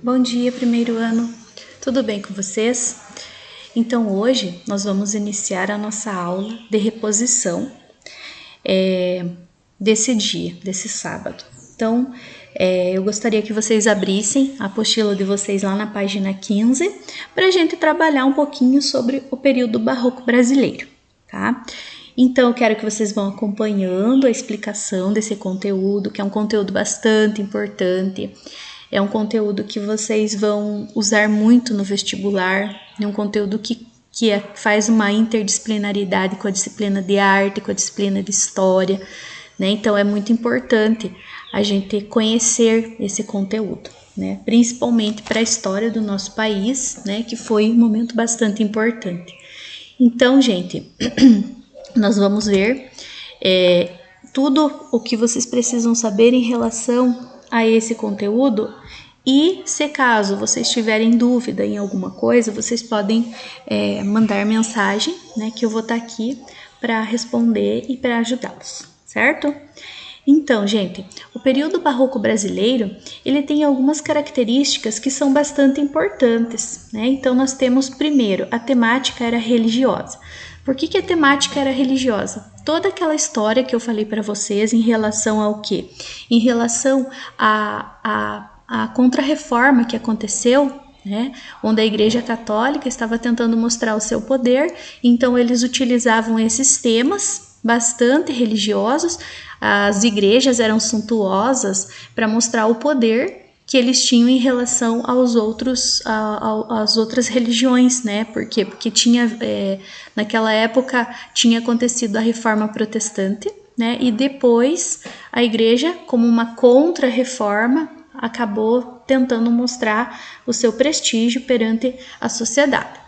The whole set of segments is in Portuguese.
Bom dia, primeiro ano. Tudo bem com vocês? Então, hoje nós vamos iniciar a nossa aula de reposição desse dia, desse sábado. Então, eu gostaria que vocês abrissem a apostila de vocês lá na página 15 para a gente trabalhar um pouquinho sobre o período barroco brasileiro, tá? Então, eu quero que vocês vão acompanhando a explicação desse conteúdo, que é um conteúdo bastante importante. É um conteúdo que vocês vão usar muito no vestibular, é um conteúdo que faz uma interdisciplinaridade com a disciplina de arte, com a disciplina de história, né? Então, é muito importante a gente conhecer esse conteúdo, né? Principalmente para a história do nosso país, né? Que foi um momento bastante importante. Então, gente, nós vamos ver tudo o que vocês precisam saber em relação a esse conteúdo. E se caso vocês tiverem dúvida em alguma coisa, vocês podem mandar mensagem, né, que eu vou estar aqui para responder e para ajudá-los, certo? Então, gente, o período barroco brasileiro, ele tem algumas características que são bastante importantes, né? Então, nós temos, primeiro, a temática era religiosa. Por que a temática era religiosa? Toda aquela história que eu falei para vocês em relação ao quê? Em relação à contra-reforma que aconteceu, né? Onde a Igreja Católica estava tentando mostrar o seu poder, então eles utilizavam esses temas bastante religiosos. As igrejas eram suntuosas para mostrar o poder que eles tinham em relação aos às outras religiões, né? Por quê? Porque naquela época tinha acontecido a Reforma Protestante, né? E depois a igreja, como uma contra-reforma, acabou tentando mostrar o seu prestígio perante a sociedade.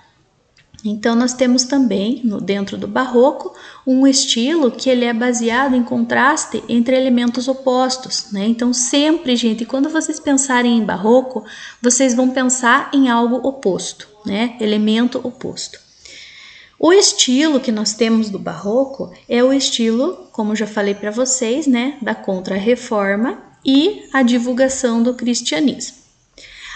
Então, nós temos também, dentro do barroco, um estilo que ele é baseado em contraste entre elementos opostos, né? Então, sempre, gente, quando vocês pensarem em barroco, vocês vão pensar em algo oposto, né? Elemento oposto. O estilo que nós temos do barroco é o estilo, como já falei para vocês, né? Da contra-reforma e a divulgação do cristianismo.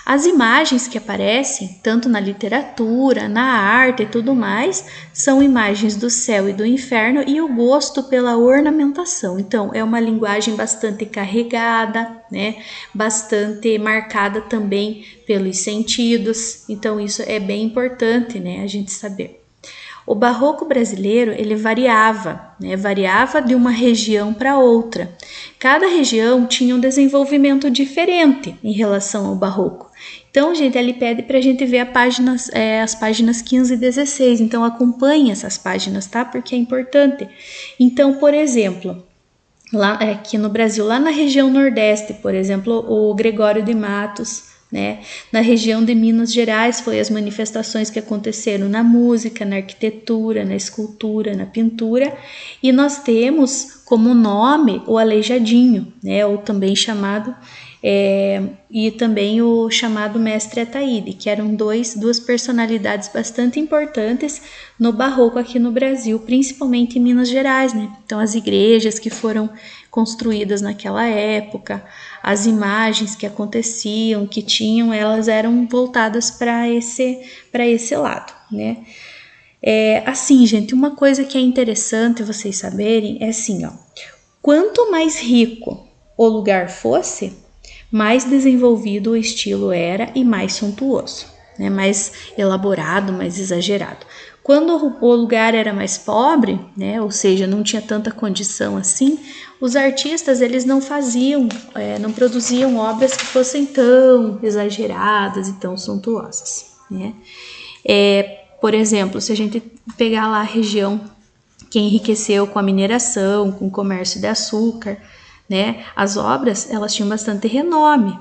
As imagens que aparecem, tanto na literatura, na arte e tudo mais, são imagens do céu e do inferno e o gosto pela ornamentação. Então, é uma linguagem bastante carregada, né? Bastante marcada também pelos sentidos. Então, isso é bem importante, né? A gente saber. O barroco brasileiro, ele variava, né? Variava de uma região para outra. Cada região tinha um desenvolvimento diferente em relação ao barroco. Então, gente, ele pede para a gente ver as páginas 15 e 16. Então, acompanhe essas páginas, tá? Porque é importante. Então, por exemplo, lá aqui no Brasil, lá na região Nordeste, por exemplo, o Gregório de Matos, né? Na região de Minas Gerais, foi as manifestações que aconteceram na música, na arquitetura, na escultura, na pintura. E nós temos como nome o Aleijadinho, né? Ou também chamado... e também o chamado Mestre Ataíde, que eram duas personalidades bastante importantes no barroco aqui no Brasil, principalmente em Minas Gerais, né? Então, as igrejas que foram construídas naquela época, as imagens que aconteciam, que tinham, elas eram voltadas para esse lado, né? Assim, gente, uma coisa que é interessante vocês saberem é assim, ó, quanto mais rico o lugar fosse, mais desenvolvido o estilo era e mais suntuoso, né? Mais elaborado, mais exagerado. Quando o lugar era mais pobre, né? Ou seja, não tinha tanta condição assim, os artistas eles não produziam obras que fossem tão exageradas e tão suntuosas, né? Por exemplo, se a gente pegar lá a região que enriqueceu com a mineração, com o comércio de açúcar, né? As obras, elas tinham bastante renome.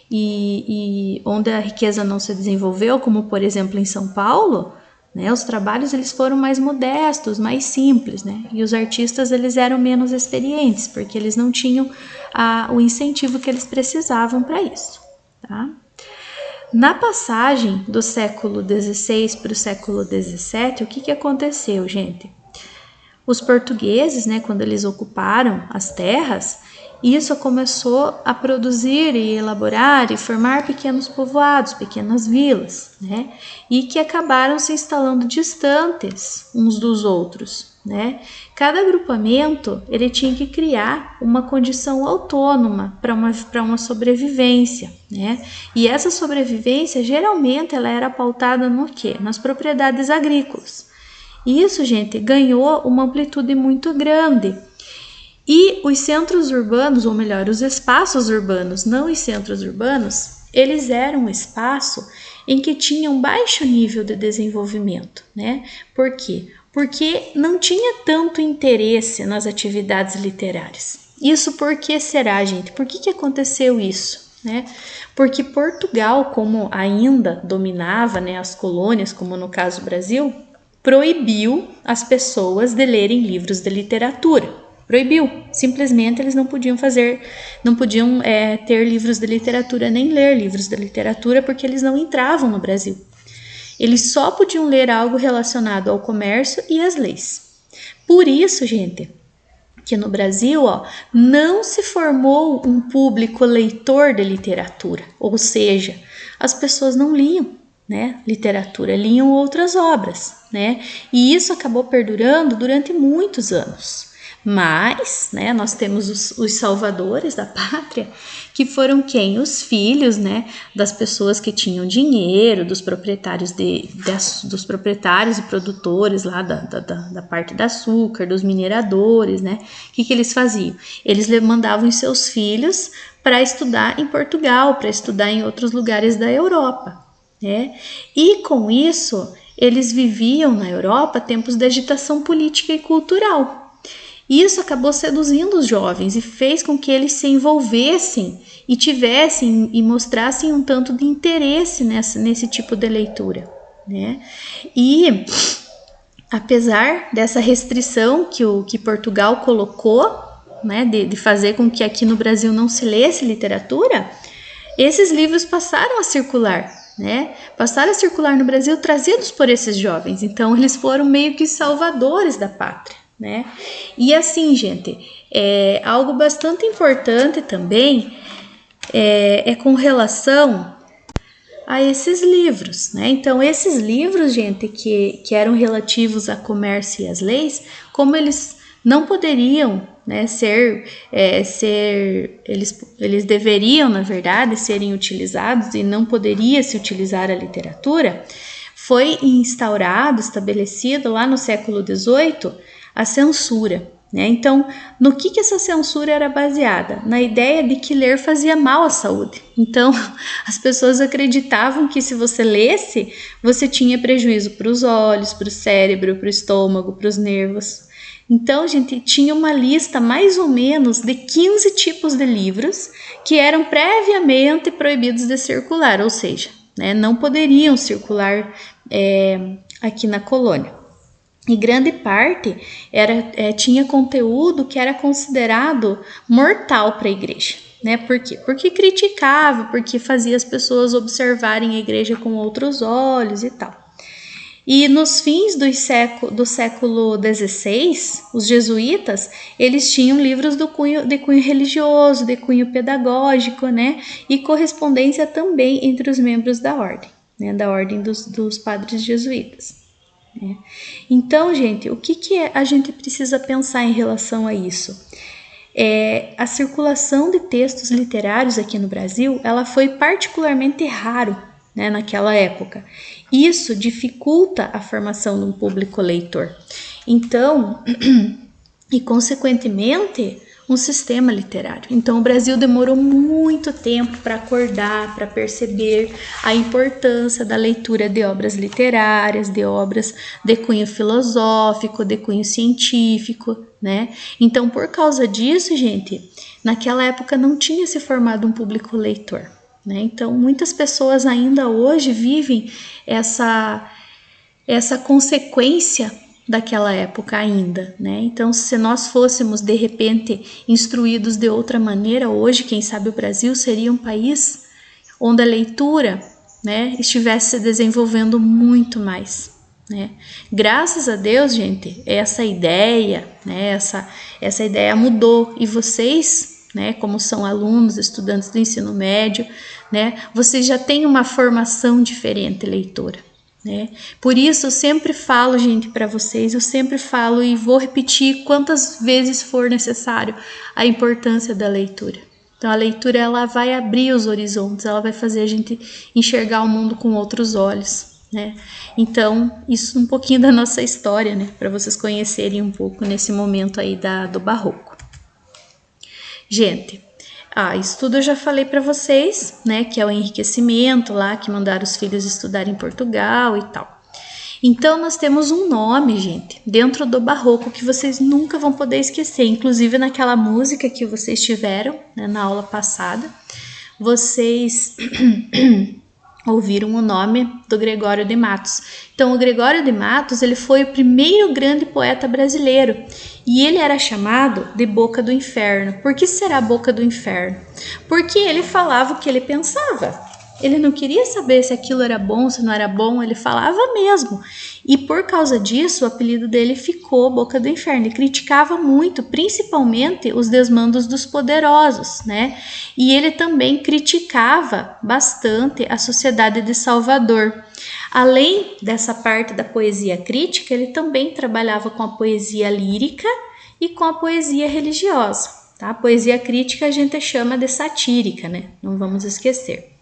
E onde a riqueza não se desenvolveu, como por exemplo em São Paulo, né? Os trabalhos eles foram mais modestos, mais simples, né? E os artistas eles eram menos experientes, porque eles não tinham o incentivo que eles precisavam para isso, tá? Na passagem do século XVI para o século XVII, o que aconteceu, gente? Os portugueses, né, quando eles ocuparam as terras, isso começou a produzir e elaborar e formar pequenos povoados, pequenas vilas, né? E que acabaram se instalando distantes uns dos outros, né? Cada agrupamento ele tinha que criar uma condição autônoma para uma sobrevivência, né? E essa sobrevivência geralmente ela era pautada no quê? Nas propriedades agrícolas. E isso, gente, ganhou uma amplitude muito grande. E os centros urbanos, ou melhor, os espaços urbanos, não os centros urbanos, eles eram um espaço em que tinha um baixo nível de desenvolvimento, né? Por quê? Porque não tinha tanto interesse nas atividades literárias. Isso por que será, gente? Por que aconteceu isso? Né? Porque Portugal, como ainda dominava, né, as colônias, como no caso do Brasil, proibiu as pessoas de lerem livros de literatura. Proibiu, simplesmente eles não podiam ter livros de literatura nem ler livros de literatura porque eles não entravam no Brasil. Eles só podiam ler algo relacionado ao comércio e às leis. Por isso, gente, que no Brasil não se formou um público leitor de literatura, ou seja, as pessoas não liam, né, literatura, liam outras obras, né, e isso acabou perdurando durante muitos anos. Mas, né, nós temos os salvadores da pátria, que foram quem? Os filhos, né, das pessoas que tinham dinheiro, dos proprietários dos proprietários e produtores lá da parte do açúcar, dos mineradores, né? O que eles faziam? Eles mandavam os seus filhos para estudar em Portugal, para estudar em outros lugares da Europa, né? E com isso, eles viviam na Europa tempos de agitação política e cultural. Isso acabou seduzindo os jovens e fez com que eles se envolvessem e tivessem e mostrassem um tanto de interesse nesse tipo de leitura, né? E apesar dessa restrição que Portugal colocou, né, de fazer com que aqui no Brasil não se lesse literatura, esses livros passaram a circular, né? Passaram a circular no Brasil trazidos por esses jovens. Então eles foram meio que salvadores da pátria, né? E assim, gente, algo bastante importante também é com relação a esses livros, né? Então, esses livros, gente, que eram relativos a comércio e às leis, como eles não poderiam, né, eles deveriam, na verdade, serem utilizados e não poderia se utilizar a literatura, foi estabelecido lá no século XVIII, a censura, né? Então, no que essa censura era baseada? Na ideia de que ler fazia mal à saúde. Então, as pessoas acreditavam que se você lesse, você tinha prejuízo para os olhos, para o cérebro, para o estômago, para os nervos. Então, gente, tinha uma lista mais ou menos de 15 tipos de livros que eram previamente proibidos de circular, ou seja, né, não poderiam circular aqui na colônia. E grande parte tinha conteúdo que era considerado mortal para a igreja, né? Por quê? Porque criticava, porque fazia as pessoas observarem a igreja com outros olhos e tal. E nos fins do século XVI, os jesuítas, eles tinham livros de cunho religioso, de cunho pedagógico, né? E correspondência também entre os membros da ordem, né? Da ordem dos padres jesuítas. Então, gente, o que a gente precisa pensar em relação a isso? A circulação de textos literários aqui no Brasil, ela foi particularmente raro, né, naquela época. Isso dificulta a formação de um público leitor. Então, e consequentemente, um sistema literário. Então, o Brasil demorou muito tempo para acordar, para perceber a importância da leitura de obras literárias, de obras de cunho filosófico, de cunho científico, né? Então, por causa disso, gente, naquela época não tinha se formado um público leitor, né? Então, muitas pessoas ainda hoje vivem essa consequência daquela época ainda, né? Então, se nós fôssemos de repente instruídos de outra maneira, hoje, quem sabe o Brasil seria um país onde a leitura, né, estivesse se desenvolvendo muito mais, né? Graças a Deus, gente, essa ideia, né, essa ideia mudou e vocês né, como são alunos, estudantes do ensino médio, né, vocês já têm uma formação diferente leitora, né? Por isso eu sempre falo, gente, para vocês, eu sempre falo e vou repetir quantas vezes for necessário a importância da leitura. Então a leitura, ela vai abrir os horizontes, ela vai fazer a gente enxergar o mundo com outros olhos, né? Então isso um pouquinho da nossa história, né, para vocês conhecerem um pouco nesse momento aí do barroco. Gente, isso tudo eu já falei para vocês, né, que é o enriquecimento lá, que mandaram os filhos estudar em Portugal e tal. Então nós temos um nome, gente, dentro do barroco que vocês nunca vão poder esquecer, inclusive naquela música que vocês tiveram, né, na aula passada, vocês ouviram o nome do Gregório de Matos. Então o Gregório de Matos, ele foi o primeiro grande poeta brasileiro e ele era chamado de Boca do Inferno. Por que será Boca do Inferno? Porque ele falava o que ele pensava. Ele não queria saber se aquilo era bom, se não era bom, ele falava mesmo. E por causa disso, o apelido dele ficou Boca do Inferno. Ele criticava muito, principalmente os desmandos dos poderosos, né? E ele também criticava bastante a sociedade de Salvador. Além dessa parte da poesia crítica, ele também trabalhava com a poesia lírica e com a poesia religiosa, tá? A poesia crítica a gente chama de satírica, né? Não vamos esquecer.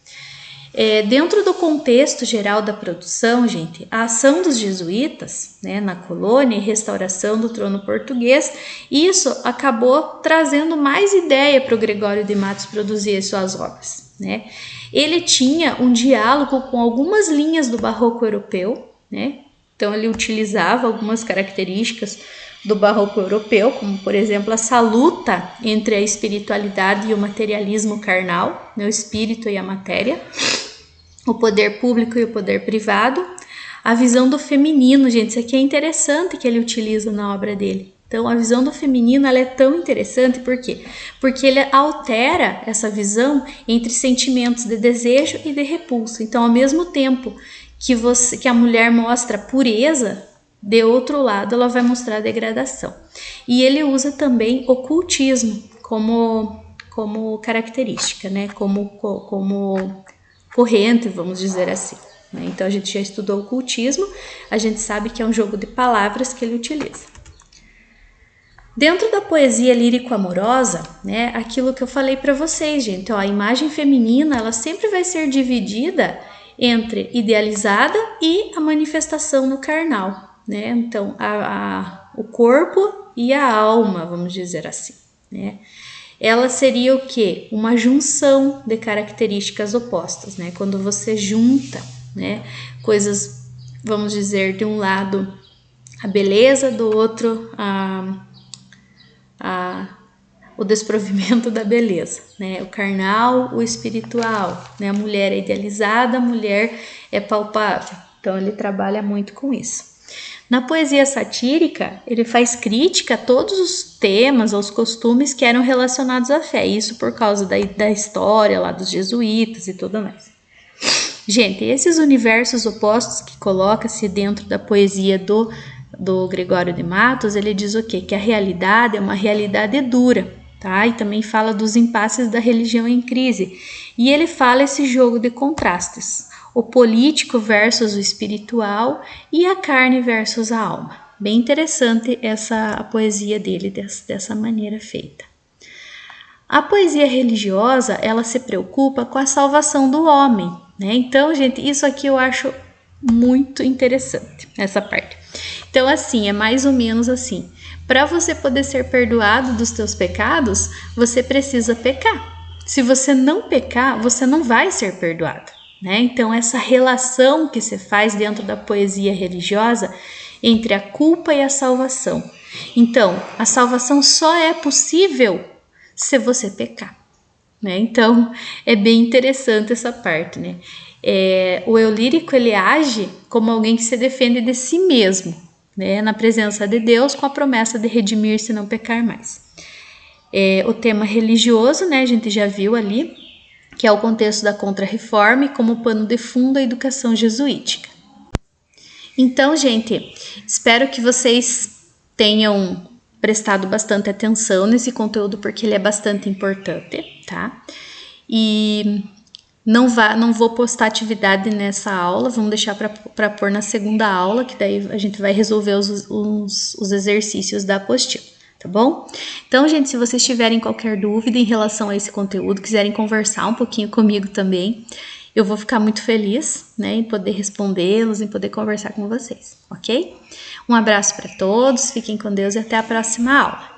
Dentro do contexto geral da produção, gente, a ação dos jesuítas, né, na colônia e restauração do trono português, isso acabou trazendo mais ideia para o Gregório de Matos produzir as suas obras, né? Ele tinha um diálogo com algumas linhas do barroco europeu, né? Então ele utilizava algumas características do barroco europeu, como por exemplo essa luta entre a espiritualidade e o materialismo carnal, né, o espírito e a matéria, o poder público e o poder privado, a visão do feminino, gente, isso aqui é interessante que ele utiliza na obra dele. Então, a visão do feminino, ela é tão interessante, por quê? Porque ele altera essa visão entre sentimentos de desejo e de repulsa. Então, ao mesmo tempo que a mulher mostra pureza, de outro lado, ela vai mostrar degradação. E ele usa também ocultismo como característica, né? Como corrente, vamos dizer assim. Né? Então, a gente já estudou ocultismo, a gente sabe que é um jogo de palavras que ele utiliza. Dentro da poesia lírico-amorosa, né, aquilo que eu falei para vocês, gente, a imagem feminina, ela sempre vai ser dividida entre idealizada e a manifestação no carnal, né? Então, o corpo e a alma, vamos dizer assim, né? Ela seria o quê? Uma junção de características opostas, né? Quando você junta, né, coisas, vamos dizer, de um lado a beleza, do outro o desprovimento da beleza, né? O carnal, o espiritual, né? A mulher é idealizada, a mulher é palpável. Então ele trabalha muito com isso. Na poesia satírica, ele faz crítica a todos os temas, aos costumes que eram relacionados à fé. Isso por causa da história lá dos jesuítas e tudo mais. Gente, esses universos opostos que coloca-se dentro da poesia do Gregório de Matos, ele diz o quê? Que a realidade é uma realidade dura, tá? E também fala dos impasses da religião em crise. E ele fala esse jogo de contrastes. O político versus o espiritual e a carne versus a alma. Bem interessante a poesia dele dessa maneira feita. A poesia religiosa, ela se preocupa com a salvação do homem, né? Então, gente, isso aqui eu acho muito interessante, essa parte. Então, assim, é mais ou menos assim. Para você poder ser perdoado dos teus pecados, você precisa pecar. Se você não pecar, você não vai ser perdoado. Né? Então, essa relação que se faz dentro da poesia religiosa entre a culpa e a salvação. Então, a salvação só é possível se você pecar. Né? Então, é bem interessante essa parte. Né? O eu lírico, ele age como alguém que se defende de si mesmo, né? Na presença de Deus, com a promessa de redimir-se e não pecar mais. O tema religioso, né? A gente já viu ali, que é o contexto da Contra-Reforma e como pano de fundo a educação jesuítica. Então, gente, espero que vocês tenham prestado bastante atenção nesse conteúdo, porque ele é bastante importante, tá? E não vou postar atividade nessa aula, vamos deixar para pôr na segunda aula, que daí a gente vai resolver os exercícios da apostila, tá bom? Então, gente, se vocês tiverem qualquer dúvida em relação a esse conteúdo, quiserem conversar um pouquinho comigo também, eu vou ficar muito feliz, né, em poder respondê-los, em poder conversar com vocês, ok? Um abraço para todos, fiquem com Deus e até a próxima aula.